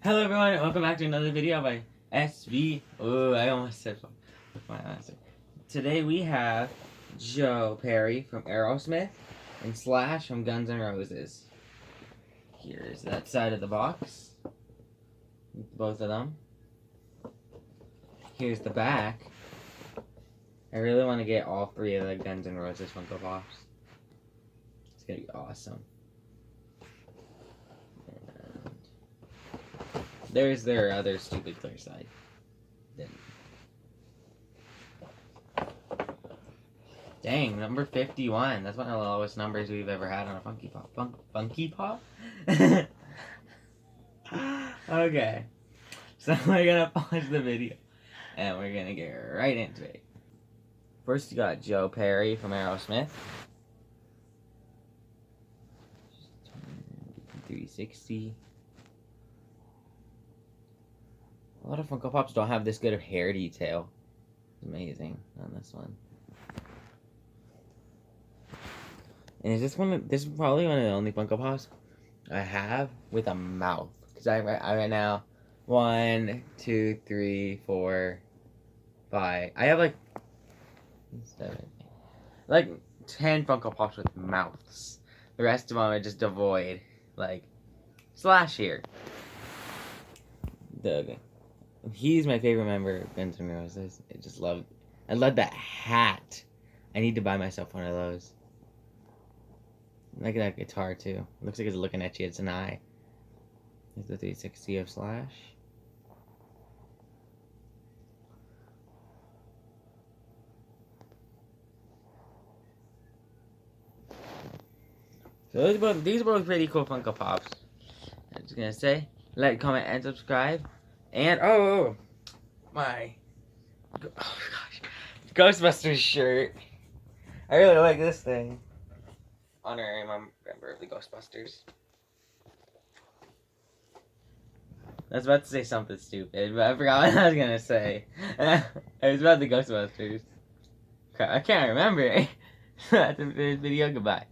Hello everyone, welcome back to another video by SV. Oh, I almost said my answer. Today we have Joe Perry from Aerosmith and Slash from Guns N' Roses. Here's that side of the box. Both of them. Here's the back. I really want to get all three of the Guns N' Roses Funko Pops. It's gonna be awesome. There's their other stupid clear side. Dang, number 51. That's one of the lowest numbers we've ever had on a Funky Pop. Funky Pop? Okay. So we're gonna pause the video and we're gonna get right into it. First you got Joe Perry from Aerosmith. 360. A lot of Funko Pops don't have this good of hair detail. It's amazing on this one. And is this one? This is probably one of the only Funko Pops I have with a mouth. Because I right now, 1, 2, 3, 4, 5. I have like 7, like 10 Funko Pops with mouths. The rest of them are just devoid. Like Slash here. Doug. He's my favorite member of Guns N' Roses. I love that hat. I need to buy myself one of those. Look at that guitar too. It looks like it's looking at you. It's an eye. There's the 360 of Slash. So these are both pretty cool Funko Pops. I'm just gonna say, like, comment, and subscribe. And my gosh, Ghostbusters shirt. I really like this thing. Honorary member of the Ghostbusters. I was about to say something stupid, but I forgot what I was gonna say. It was about the Ghostbusters. I can't remember. That's the video. Goodbye.